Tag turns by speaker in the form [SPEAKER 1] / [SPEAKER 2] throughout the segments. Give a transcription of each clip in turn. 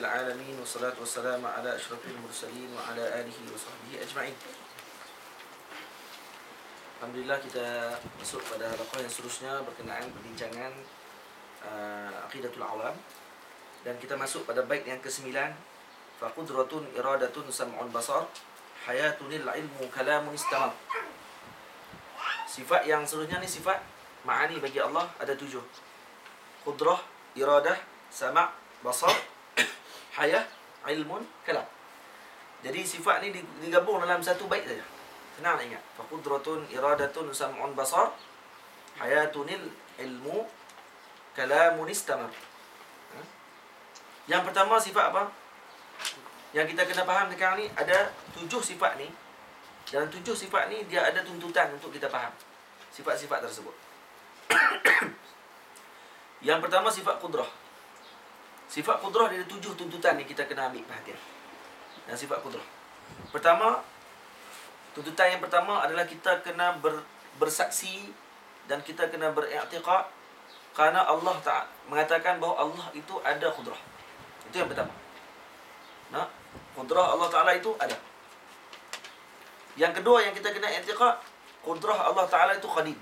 [SPEAKER 1] Alamin. Wassalatu wassalamu ala asyrafil mursalin wa ala alihi wa sahbihi ajma'in. Alhamdulillah, kita masuk pada halaqah yang seterusnya berkenaan perbincangan Aqidatul Awam. Dan kita masuk pada bait yang ke-9. Fa qudratun iradatun sam'un basar hayatunil ilmu kalamun istamar. Sifat yang seterusnya ni sifat ma'ani bagi Allah ada 7. Qudrah, iradah, sama', basar, hayah, ilmun, kalam. Jadi sifat ni digabung dalam satu bait saja. Senang nak ingat. Fa qudratun iradatun sam'un basar hayatunil ilmu kalamun istamar. Yang pertama sifat apa? Yang kita kena faham sekarang ni ada 7 sifat ni. Dalam 7 sifat ni dia ada tuntutan untuk kita faham sifat-sifat tersebut. Yang pertama sifat qudrah. Sifat qudrah dia ada 7 tuntutan yang kita kena ambil perhatian. Dan sifat qudrah. Pertama, tuntutan yang pertama adalah kita kena bersaksi dan kita kena beriktikad kerana Allah Ta'ala mengatakan bahawa Allah itu ada qudrah. Itu yang pertama. Nah, qudrah Allah Ta'ala itu ada. Yang kedua yang kita kena i'tiqad, qudrah Allah Ta'ala itu qadim.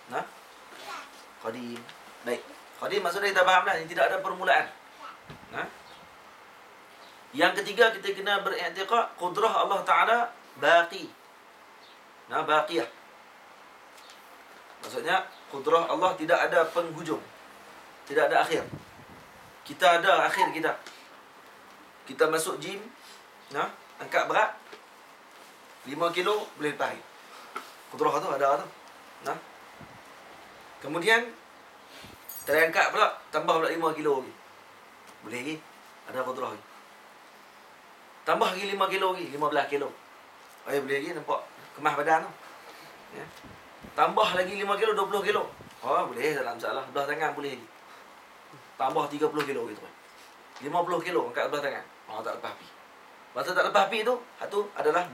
[SPEAKER 1] Nah, qadim. Baik. Qadim maksudnya kita faham dah, tidak ada permulaan. Nah. Yang ketiga kita kena beriktikad qudrah Allah Ta'ala baqi. Nah, baqiyah. Maksudnya qudrah Allah tidak ada penghujung. Tidak ada akhir. Kita ada akhir kita. Kita masuk gym, nah, angkat berat 5 kilo boleh lepas hari. Qudrah tu ada tu. Nah. Kemudian terangkat pula tambah pula 5 kilo lagi. Boleh lagi. Ada qudrah lagi. Tambah lagi 5 kilo lagi, 15 kilo. Boleh lagi, nampak kemas badan tu. Ya. Tambah lagi 5 kilo, 20 kilo. Boleh, tak ada masalah. Belah tangan boleh lagi. Tambah 30 kilo gitu kan. 50 kilo angkat belah tangan. Tak lepas api. Masa tak lepas api tu, satu adalah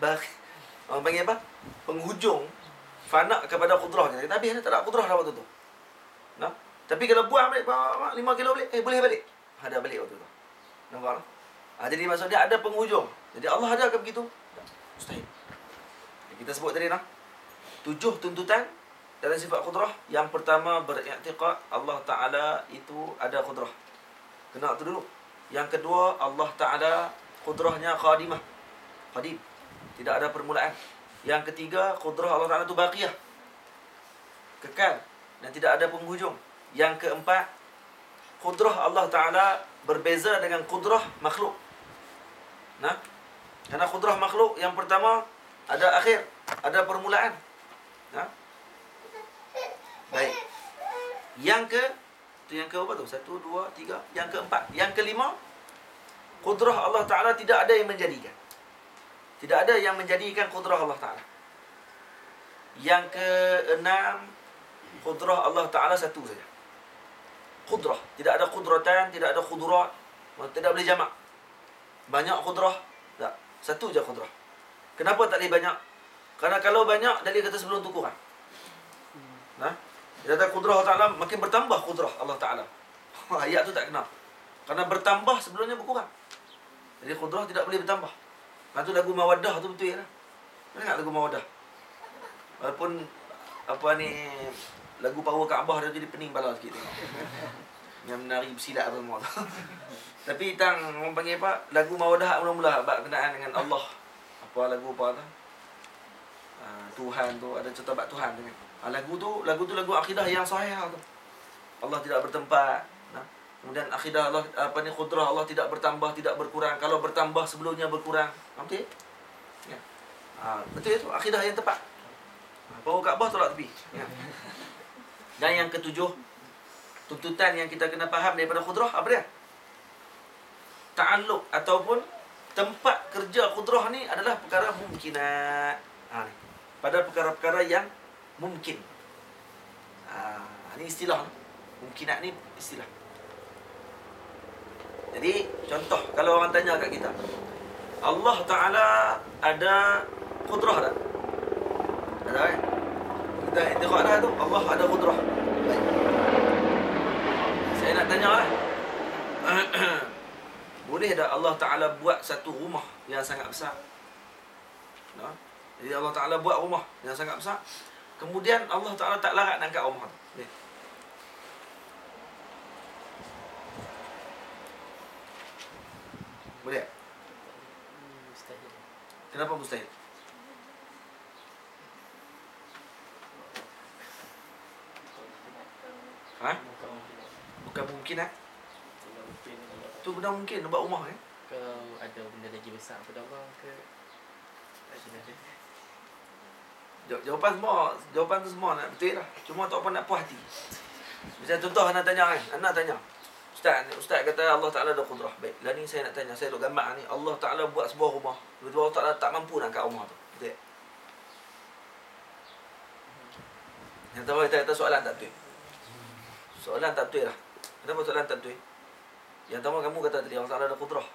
[SPEAKER 1] orang panggil apa? Penghujung fana kepada qudrah. Kita habis tak ada qudrah dah waktu tu. Nah, tapi kalau buang balik 5 kilo balik, boleh balik. Ada balik waktu tu. Nampak tak? Jadi maksudnya ada penghujung. Jadi Allah ada ke begitu? Tak. Mustahil. Kita sebut tadi 7 tuntutan dalam sifat qudrah. Yang pertama beriktikad Allah Ta'ala itu ada qudrah. Kena tu dulu. Yang kedua, Allah Ta'ala qudrahnya qadimah. Qadim. Tidak ada permulaan. Yang ketiga, qudrah Allah Ta'ala itu baqiyah. Kekal. Dan tidak ada penghujung. Yang keempat, qudrah Allah Ta'ala berbeza dengan qudrah makhluk. Nah, karena qudrah makhluk yang pertama ada akhir, ada permulaan. Nah. Baik. Yang ke apa tu? 1, 2, 3. Yang keempat. Yang kelima, qudrah Allah Ta'ala tidak ada yang menjadikan. Tidak ada yang menjadikan qudrah Allah Ta'ala. Yang keenam, qudrah Allah Ta'ala satu saja. Qudrah. Tidak ada qudratan, tidak ada qudurat. Tidak boleh jamak. Banyak qudrah. Tak. Satu je qudrah. Kenapa tak boleh banyak? Kerana kalau banyak, dalil kata sebelum tu kurang. Nah, dia kata qudrah Allah Ta'ala makin bertambah qudrah Allah Ta'ala. Ayat tu tak kena. Kerana bertambah sebelumnya berkurang. Jadi qudrah tidak boleh bertambah. Itu lagu Mawaddah tu betul ya lah. Mana ingat lagu Mawaddah? Walaupun lagu Power Kaabah dia jadi pening bala sikit tengok. Yang menari bersilat apa semua tu. Tapi orang panggil apa? Lagu Mawaddah mula-mula berkenaan dengan Allah. Lagu tu? Tuhan tu ada cerita bab Tuhan dengan. Lagu tu lagu akidah yang sahih tu. Allah tidak bertempat. Kemudian akidah Allah qudrah Allah tidak bertambah, tidak berkurang. Kalau bertambah sebelumnya berkurang. Betul? Ya. Betul itu akidah yang tepat. Bawa Kaabah tolak tepi. Ya. Dan yang ketujuh, tuntutan yang kita kena faham daripada qudrah apa dia? Ta'alluq ataupun tempat kerja qudrah ni adalah perkara mumkinat. Ni. Pada perkara-perkara yang mungkin. Ini istilah. Mungkinat ni istilah. Jadi, contoh, kalau orang tanya kat kita, Allah Ta'ala ada qudrah tak? Ada kan? Kita i'tiqad dah tu, Allah ada qudrah. Baik. Saya nak tanya lah. Boleh tak Allah Ta'ala buat satu rumah yang sangat besar? Nah, jadi Allah Ta'ala buat rumah yang sangat besar, kemudian Allah Ta'ala tak larat nak angkat rumah tu. Boleh? Boleh?
[SPEAKER 2] Mustahil.
[SPEAKER 1] Kenapa mustahil? Ha? Bukan mungkin lah. Tu benda mungkin nak buat rumah kan?
[SPEAKER 2] Kalau ada benda lagi besar pada Allah ke tak ada.
[SPEAKER 1] Jawapan tu semua nak betul lah. Cuma tak apa nak puas hati. Macam contoh anak tanya kan, anak tanya, Ustaz kata Allah Ta'ala ada kudrah. Baik, lah ni saya nak tanya, saya duk gambar ni, Allah Ta'ala buat sebuah rumah, tiba-tiba Allah Ta'ala tak mampu nak angkat rumah tu. Betul tak? Yang tahu kita kata soalan tak betul. Soalan tak betul lah. Kenapa soalan tak betul? Yang pertama kamu kata tadi Allah Ta'ala ada kudrah.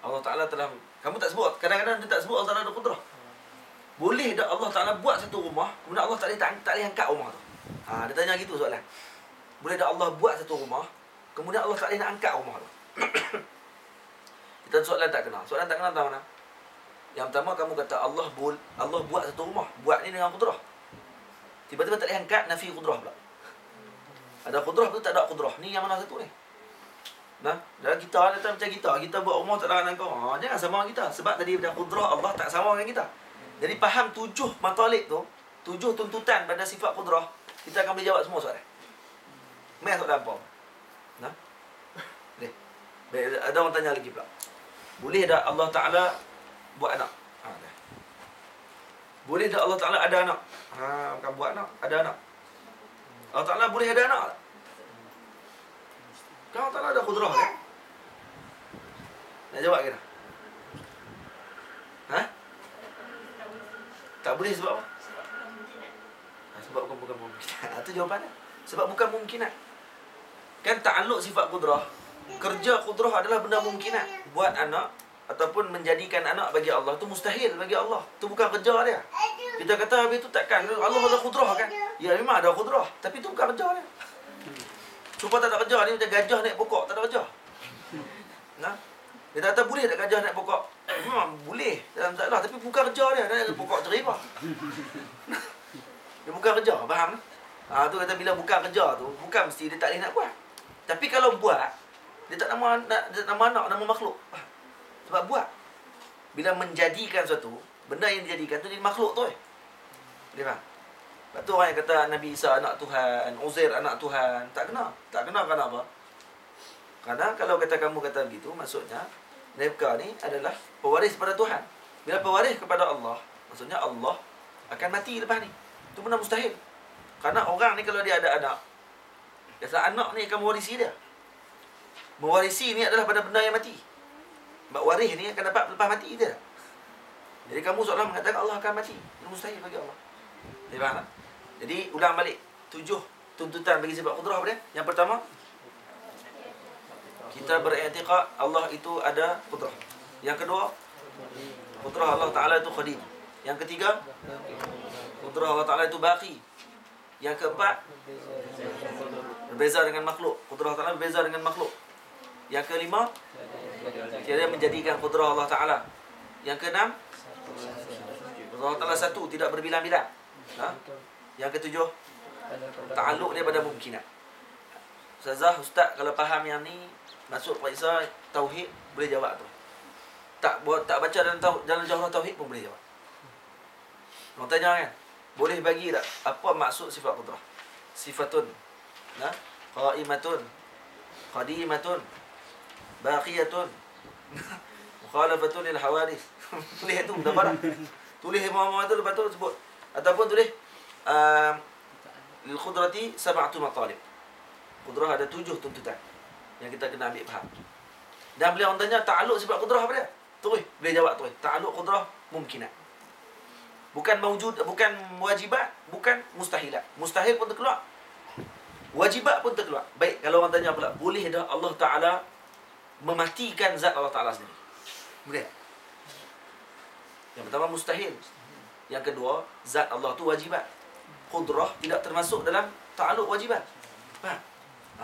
[SPEAKER 1] Allah Ta'ala telah, kamu tak sebut, kadang-kadang dia tak sebut Allah Ta'ala ada kudrah. Boleh tak Allah Ta'ala buat satu rumah, kemudian Allah tak boleh angkat rumah tu? Dia tanya gitu soalan. Boleh tak Allah buat satu rumah, kemudian Allah tak boleh nak angkat rumah tu? Kita soalan tak kenal. Soalan tak kenal tahu mana? Yang pertama kamu kata Allah buat satu rumah, buat ni dengan kudrah. Tiba-tiba tak boleh angkat, nafi kudrah pula. Ada kudrah tu tak ada kudrah. Ni yang mana satu ni? Nah, dalam kita macam kita buat rumah tak larat angkat. Jangan sama dengan kita. Sebab tadi pada kudrah Allah tak sama dengan kita. Jadi faham 7 matalik tu, 7 tuntutan pada sifat kudrah, kita akan boleh jawab semua soalan. Mai soalan apa? Nah. Baik, ada orang tanya lagi pula. Boleh tak Allah Ta'ala buat anak? Boleh tak Allah Ta'ala ada anak? Bukan buat anak, ada anak. Allah Ta'ala boleh ada anak tak? Kan Allah Ta'ala ada kudrah kan? Nak jawab ke tak? Tak boleh sebab apa? Sebab bukan mungkin. Itu jawapannya. Sebab bukan mungkinat. Kan ta'alluq sifat kudrah. Kerja kudrah adalah benda mungkinat. Buat anak ataupun menjadikan anak bagi Allah tu mustahil bagi Allah. Tu bukan kerja dia. Kita kata habis tu takkan Allah ada kudrah kan? Ya memang ada kudrah, tapi tu bukan kerja dia. Supaya tak ada kerja ni macam gajah naik pokok, tak ada kerja. Nah. Dia kata boleh tak gajah naik pokok? Memang boleh dalam masalah, tapi bukan kerja dia. Dia naik pokok cerita. Dia bukan kerja, faham? Tu kata bila bukan kerja tu, bukan mesti dia tak boleh nak buat. Tapi kalau buat, dia tak nama anak, nama makhluk. Sebab buat. Bila menjadikan suatu, benda yang dijadikan tu jadi makhluk tu. Dia faham? Sebab tu orang yang kata Nabi Isa anak Tuhan, Uzair anak Tuhan. Tak kena. Tak kena kerana apa? Kerana kalau kata kamu kata begitu, maksudnya mereka ni adalah pewaris pada Tuhan. Bila pewaris kepada Allah, maksudnya Allah akan mati lepas ni. Itu benda mustahil. Kerana orang ni kalau dia ada anak, biasa anak ni akan mewarisi dia. Mewarisi ni adalah pada benda yang mati. Sebab waris ni akan dapat lepas mati dia. Jadi kamu seolah mengatakan Allah akan mati. Itu mustahil bagi Allah. Dia faham tak? Jadi ulang balik 7 tuntutan bagi sifat kudrah apa dia? Yang pertama, kita beriktikad Allah itu ada kudrah. Yang kedua, kudrah Allah Ta'ala itu qadim. Yang ketiga, kudrah Allah Ta'ala itu baqi. Yang keempat, berbeza dengan makhluk. Kudrah Allah Ta'ala berbeza dengan makhluk. Yang kelima, tiada menjadikan kudrah Allah Ta'ala. Yang keenam, kudrah Allah Ta'ala satu, tidak berbilang-bilang. Yang ketujuh, ta'alluq dia pada mungkinat. Ustaz, kalau faham yang ni, masuk periksa tauhid boleh jawab tu. Tak baca dalam Jawhar Tauhid pun boleh jawab. Orang tanya kan, boleh bagi tak apa maksud sifat kudrah? Sifatun, qaimatun, qadimatun, baqiyatun, mukhalafatun lil hawadith. Tulis itu dah barang. Tulis semua tu lepas tu sebut. Ataupun tulis lil qudrati sab'atu matalib. Kudrah ada 7 tuntutan yang kita kena ambil faham. Dan beliau orang tanya ta'alluq sifat kudrah apa dia? Terus boleh jawab terus. Ta'alluq kudrah mungkinat. Bukan mawjud, bukan wajibat, bukan mustahilat. Mustahil pun terkeluar. Wajibat pun terkeluar. Baik, kalau orang tanya pula, boleh dah Allah Ta'ala mematikan zat Allah Ta'ala sendiri? Boleh? Yang pertama mustahil. Yang kedua, zat Allah tu wajibat. Kudrah tidak termasuk dalam ta'alluq wajibat. Faham?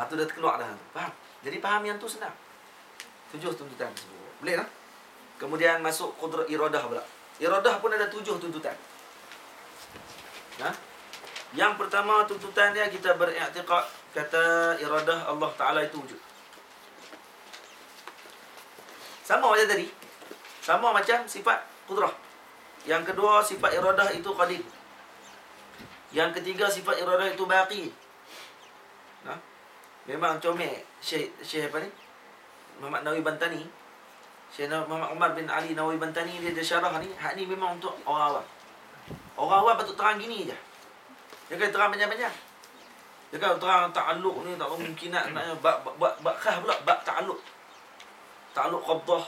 [SPEAKER 1] Tu dah terkeluar dah. Faham? Jadi faham yang tu senang. 7 tuntutan tersebut. Boleh tak? Kemudian masuk qudrat iradah pula. Iradah pun ada 7 tuntutan. Yang pertama tuntutan dia kita beriktikad kata iradah Allah Ta'ala itu wujud. Sama macam tadi. Sama macam sifat qudrah. Yang kedua sifat iradah itu qadim. Yang ketiga sifat iradah itu baqi. Memang comel Syekh apa ni? Muhammad Nawawi Bantani. Syekh Muhammad Umar bin Ali Nawawi Bantani dia syarah ni, hak ni memang untuk orang awam. Orang awam patut terang gini je. Dia kan terang banyak-banyak. Dia kan terang ta'alluq ni tak kemungkinan naknya bab khah pula bab ta'alluq. Ta'alluq qabdah.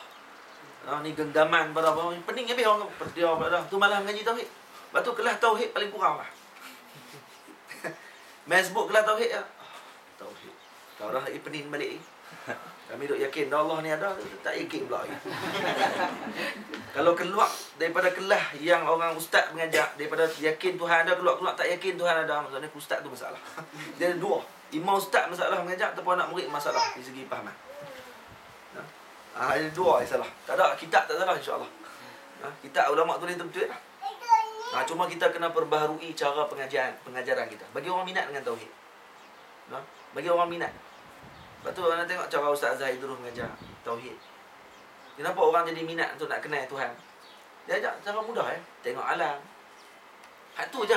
[SPEAKER 1] Ni genggaman pada apa. Pening habis orang dia pada tu malah mengaji tauhid. Lepas tu kelas tauhid paling kurang lah. Facebook kelas tauhid ya. Tauhid. Kau orang lagi pening balik ni. Kami duk yakin Allah ni ada, tak yakin pula. Kalau keluar daripada kelas yang orang ustaz mengajar, daripada yakin Tuhan ada, keluar tak yakin Tuhan ada, maksudnya ustaz tu masalah. Dia ada dua. Imam ustaz masalah mengajar ataupun anak murid masalah dari segi fahaman. Ada dua yang salah. Tak ada, kitab tak salah insya-Allah. Kitab ulama tulis betul-betul lah. Cuma kita kena perbaharui cara pengajaran kita. Bagi orang minat dengan tauhid. Bagi orang minat. Lepas tu orang tengok cara Ustaz Zahid Durus mengajar tauhid. Kenapa orang jadi minat untuk nak kenal Tuhan? Dia ajak cara mudah tengok alam. Hak tu je.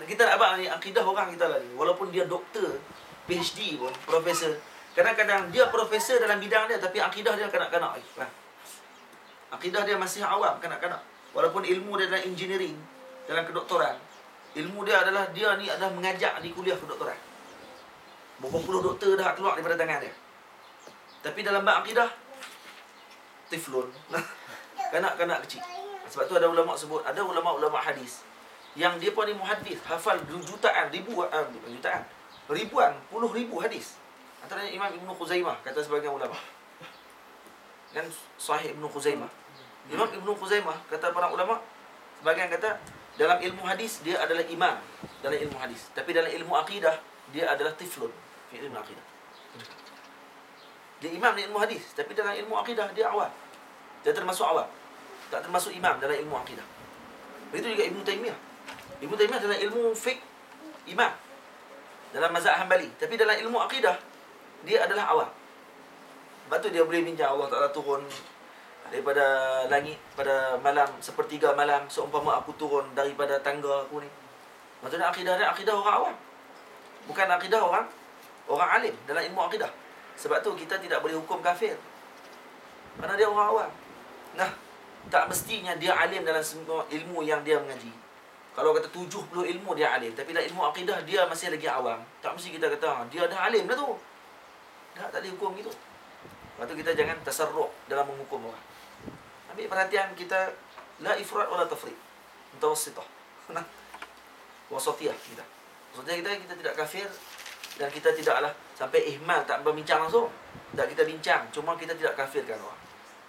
[SPEAKER 1] Kita nak abang ni akidah orang kita lah ni. Walaupun dia doktor, PhD pun, profesor. Kadang-kadang dia profesor dalam bidang dia tapi akidah dia kanak-kanak. Akidah dia masih awam, kanak-kanak. Walaupun ilmu dia dalam engineering, dalam kedoktoran. Ilmu dia adalah dia ni adalah mengajar di kuliah kedoktoran. Berapa puluh doktor dah keluar daripada tangan dia. Tapi dalam bab akidah tiflun. Kanak-kanak kecil. Sebab tu ada ulama sebut, ada ulama-ulama hadis yang dia pun ni muhaddis, hafal jutaan, ribuan, puluh ribu hadis. Antaranya Imam Ibn Khuzaimah, kata sebagian ulama. Kan Sahih Ibn Khuzaimah. Imam Ibn Khuzaimah, kata para ulama, sebagian kata dalam ilmu hadis dia adalah imam dalam ilmu hadis. Tapi dalam ilmu akidah dia adalah tiflun fi ilmu akidah. Dia imam dalam ilmu hadis, tapi dalam ilmu akidah dia awam. Dia termasuk awam. Tak termasuk imam dalam ilmu akidah. Begitu juga Ibn Taymiyah. Ibn Taymiyah dalam ilmu fiqh imam dalam mazhab Hanbali, tapi dalam ilmu akidah dia adalah awam. Sebab tu dia boleh bincang Allah Ta'ala turun daripada langit pada malam sepertiga malam seumpama aku turun daripada tangga aku ni. Maksudnya akidah dia akidah orang awam. Bukan akidah orang alim dalam ilmu akidah. Sebab tu kita tidak boleh hukum kafir. Kerana dia orang awam. Tak mestinya dia alim dalam semua ilmu yang dia mengaji. Kalau kata 70 ilmu dia alim, tapi dalam ilmu akidah dia masih lagi awam. Tak mesti kita kata dia dah alim dah tu. Tak boleh hukum gitu. Lepas tu kita jangan tasarruf dalam menghukum orang. Ambil perhatian kita, la ifrat wala tafrit. Mutawassitah. Wasatiyah kita. Maksudnya kita tidak kafir dan kita tidaklah sampai ihmal, tak berbincang langsung. Tak, kita bincang, cuma kita tidak kafirkan orang.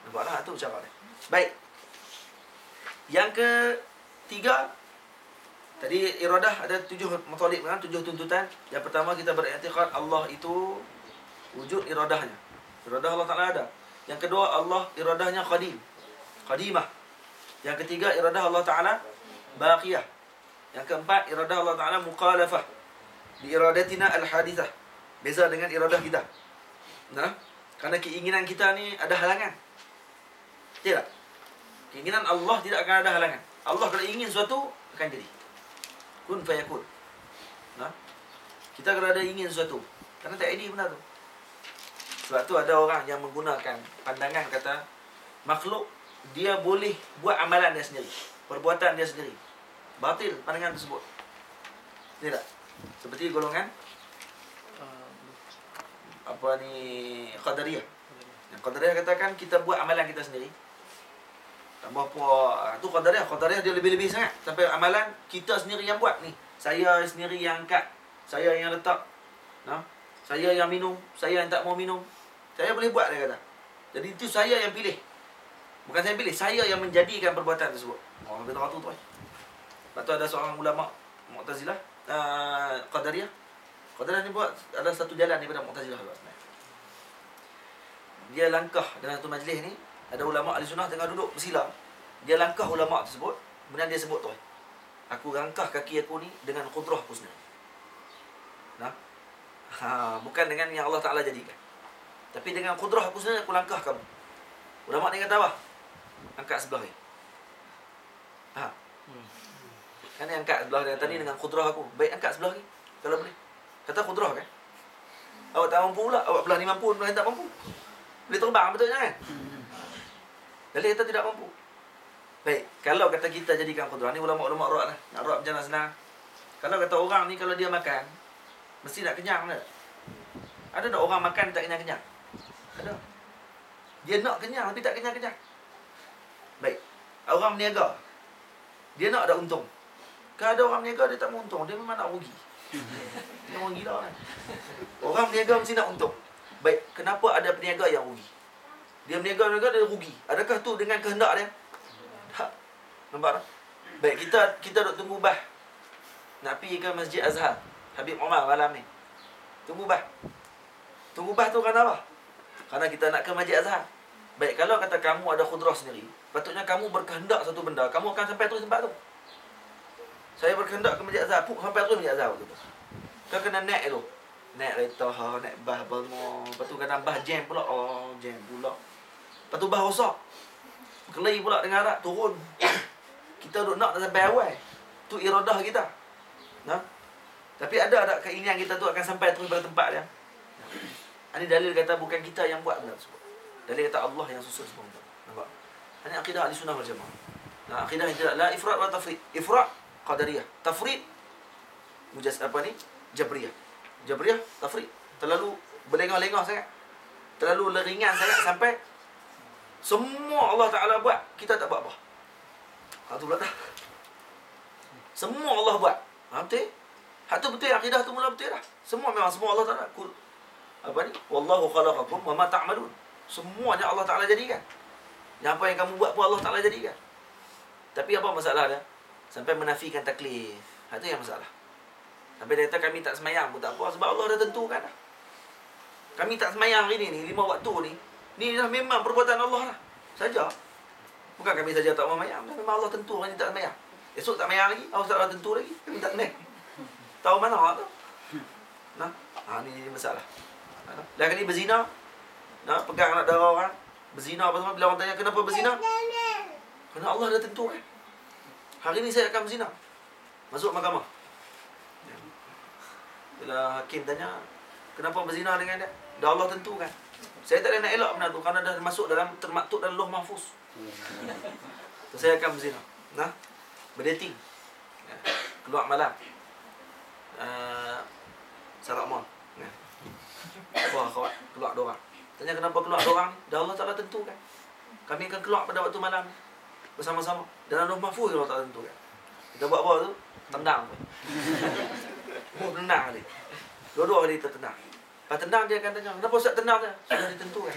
[SPEAKER 1] Nampaklah tu cara dia. Baik. Yang ketiga, tadi iradah ada 7 mathalib kan, 7 tuntutan. Yang pertama kita beriktikad Allah itu wujud iradahnya. Iradah Allah Ta'ala ada. Yang kedua, Allah iradahnya qadimah. Yang ketiga, iradah Allah Ta'ala baqiyah. Yang keempat, iradah Allah Ta'ala muqalafah bi iradatina al-hadithah. Beza dengan iradah kita. Kerana keinginan kita ni ada halangan. Tidak. Keinginan Allah tidak akan ada halangan. Allah kalau ingin sesuatu akan jadi. Kun fayakun. Kita kalau ada ingin sesuatu, kerana tak jadi benda tu. Sebab tu ada orang yang menggunakan pandangan kata makhluk dia boleh buat amalan dia sendiri, perbuatan dia sendiri. Batil pandangan tersebut. Tidak. Seperti golongan Qadariyah. Yang Qadariyah katakan kita buat amalan kita sendiri. Tambah apa tu Qadariyah dia lebih-lebih sangat sampai amalan kita sendiri yang buat ni. Saya sendiri yang angkat, saya yang letak. Saya yang minum, saya yang tak mau minum. Saya boleh buat, dia kata. Jadi itu saya yang pilih. Bukan saya pilih, saya yang menjadikan perbuatan tersebut. Lebih tahu tu. Lepas tu ada seorang ulama Mu'tazilah, Qadariyah. Qadariyah ni buat ada satu jalan daripada Mu'tazilah. dia langkah dalam satu majlis ni, ada ulama ahli sunnah tengah duduk bersila. Dia langkah ulama tersebut, kemudian dia sebut tu. Aku langkah kaki aku ni dengan qudrah aku sendiri. Nah. Bukan dengan yang Allah Taala jadikan. Tapi dengan qudrah aku sendiri aku langkah kamu. Ulama ni kata apa? Angkat sebelah ni. Kan dia angkat sebelah dia tadi dengan qudrah aku. Baik angkat sebelah ni kalau boleh. Kata qudrah kan? Awak tak mampu pula, awak belah ni mampu, belah ni tak mampu. Boleh terbang betulnya kan? Dalil kata tidak mampu. Baik, kalau kata kita jadikan qudrah ni ulama-ulama ra'ah lah. Nak ra'ah berjalan senang. Kalau kata orang ni kalau dia makan mesti nak kenyang tak? Ada tak orang makan tak kenyang-kenyang? Ada. Dia nak kenyang tapi tak kenyang-kenyang. Baik. Orang berniaga. Dia nak ada untung. Kalau ada orang berniaga dia tak mau untung, dia memang nak rugi. Dia orang gila kan. Orang berniaga mesti nak untung. Baik, kenapa ada peniaga yang rugi? Dia berniaga dia rugi. Adakah tu dengan kehendak dia? Tak. Nampak tak? Baik, kita duk tunggu bah. Nak pergi ke Masjid Azhar. Habib Omar malam ni. Tunggu bah. Tunggu bah tu kerana apa? Kerana kita nak ke Masjid Azhar. Baik, kalau kata kamu ada khudrah sendiri, patutnya kamu berkehendak satu benda, kamu akan sampai terus tempat tu. Saya berkehendak ke Masjid Azhar, sampai terus Masjid Azhar tu. Kau kena naik tu. Naik kereta, naik bah bengong. Lepas tu kena bah jam pula. Oh, jam pula. Lepas tu bah rosak. Kelai pula dengan arak, turun. Kita duduk nak sampai awal. Tu iradah kita. Nah. Tapi ada tak keinginan kita tu akan sampai terus pada tempat dia? Ini dalil kata bukan kita yang buat benda tersebut. Dalil kata Allah yang susun semua benda. Nampak? Ini akidah ahli sunnah wal jamaah. Nah, akidah yang tidak la ifrat wa tafrid. Ifrat qadariyah. Tafrid Jabriyah. Jabriyah, tafrid. Terlalu berlengah-lengah sangat. Terlalu ringan sangat sampai semua Allah Ta'ala buat, kita tak buat apa. Hak tu pula dah. Semua Allah buat. Betul? Hak tu betul, akidah tu mula betul dah. Semua memang semua Allah Ta'ala. Wallahu khalaqakum wa ma ta'malun. Semuanya Allah Ta'ala jadikan. Yang apa yang kamu buat pun Allah Ta'ala jadikan. Tapi apa masalah dia? Sampai menafikan taklif. Hak tu yang masalah. Sampai dia kata kami tak semayang pun tak apa. Sebab Allah dah tentukan dah. Kami tak semayang hari ni 5 waktu ni. Ni dah memang perbuatan Allah lah. Saja. Bukan kami saja tak mau semayang. Memang Allah tentu kami tak semayang. Esok tak semayang lagi. Allah tak tentu lagi. Kami tak semayang. Tahu mana orang tu? Nah, ni masalah. Dah kali berzina. Nah, pegang anak darah orang. Berzina apa semua. Bila orang tanya kenapa berzina? Kerana Allah dah tentukan. Hari ni saya akan berzina. Masuk mahkamah. Bila hakim tanya, kenapa berzina dengan dia? Dah Allah tentukan. Saya tak ada nak elak benda tu kerana dah masuk dalam termaktub dalam Lauh Mahfuz. So, saya akan berzina. Nah, berdating. Keluar malam. Sarak mall. Wah, kawan, keluar dua orang. Tanya kenapa keluar dua orang? Dah Allah Ta'ala tentukan. Kami akan keluar pada waktu malam bersama-sama. Dalam Lauh Mahfuz Allah Ta'ala tentukan. Kita buat apa tu? Tendang. Tendang kali. Dua-dua kali kita tendang. Lepas tendang dia akan tanya, kenapa Ustaz tendang dia? Sudah ditentukan.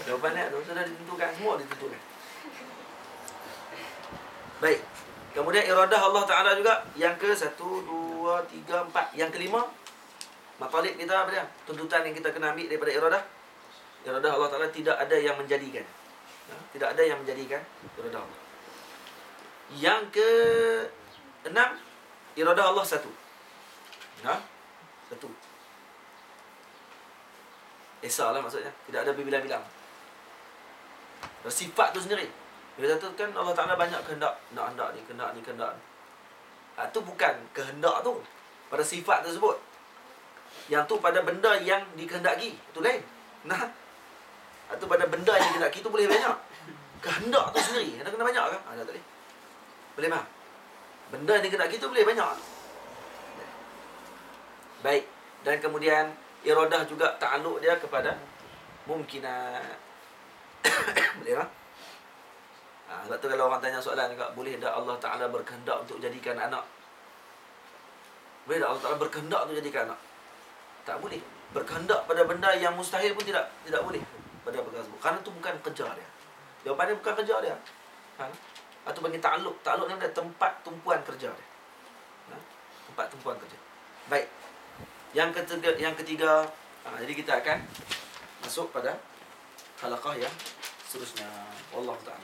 [SPEAKER 1] Jawapannya tu sudah ditentukan. Semua ditentukan. Baik. Kemudian iradah Allah Ta'ala juga. Yang ke 1, 2, 3, 4. Yang kelima. Matalib kita apa dia? Tuntutan yang kita kena ambil daripada iradah. Iradah Allah Ta'ala tidak ada yang menjadikan. Tidak ada yang menjadikan iradah Allah. Yang ke 6. Iradah Allah satu. Satu. Esa lah maksudnya. Tidak ada berbilang-bilang. Sifat tu sendiri. Dia kata kan Allah Ta'ala banyak kehendak. Nak hendak ni, kehendak ni, kehendak ni. Itu bukan kehendak tu pada sifat tersebut. Yang tu pada benda yang dikehendaki. Itu lain. Nah. Itu pada benda yang dikehendaki tu boleh banyak. Kehendak tu sendiri. Ada kena banyak kan? Tak boleh. Boleh faham? Benda yang dikehendaki tu boleh banyak. Baik. Dan kemudian iradah juga ta'aluk dia kepada mungkinat. Boleh tak? Sebab tu kalau orang tanya soalan juga, boleh tak Allah Ta'ala berkehendak untuk jadikan anak? Boleh tak Allah Ta'ala berkehendak untuk jadikan anak? Tak boleh. Berkehendak pada benda yang mustahil pun tidak boleh pada perkara tersebut. Kerana itu bukan kerja dia. Jawapannya bukan kerja dia. Atau bagi ta'aluk. Ta'aluk ni adalah tempat tumpuan kerja dia. Tempat tumpuan kerja. Baik. Yang ketiga, jadi kita akan masuk pada halaqah yang seterusnya. Wallahu ta'ala.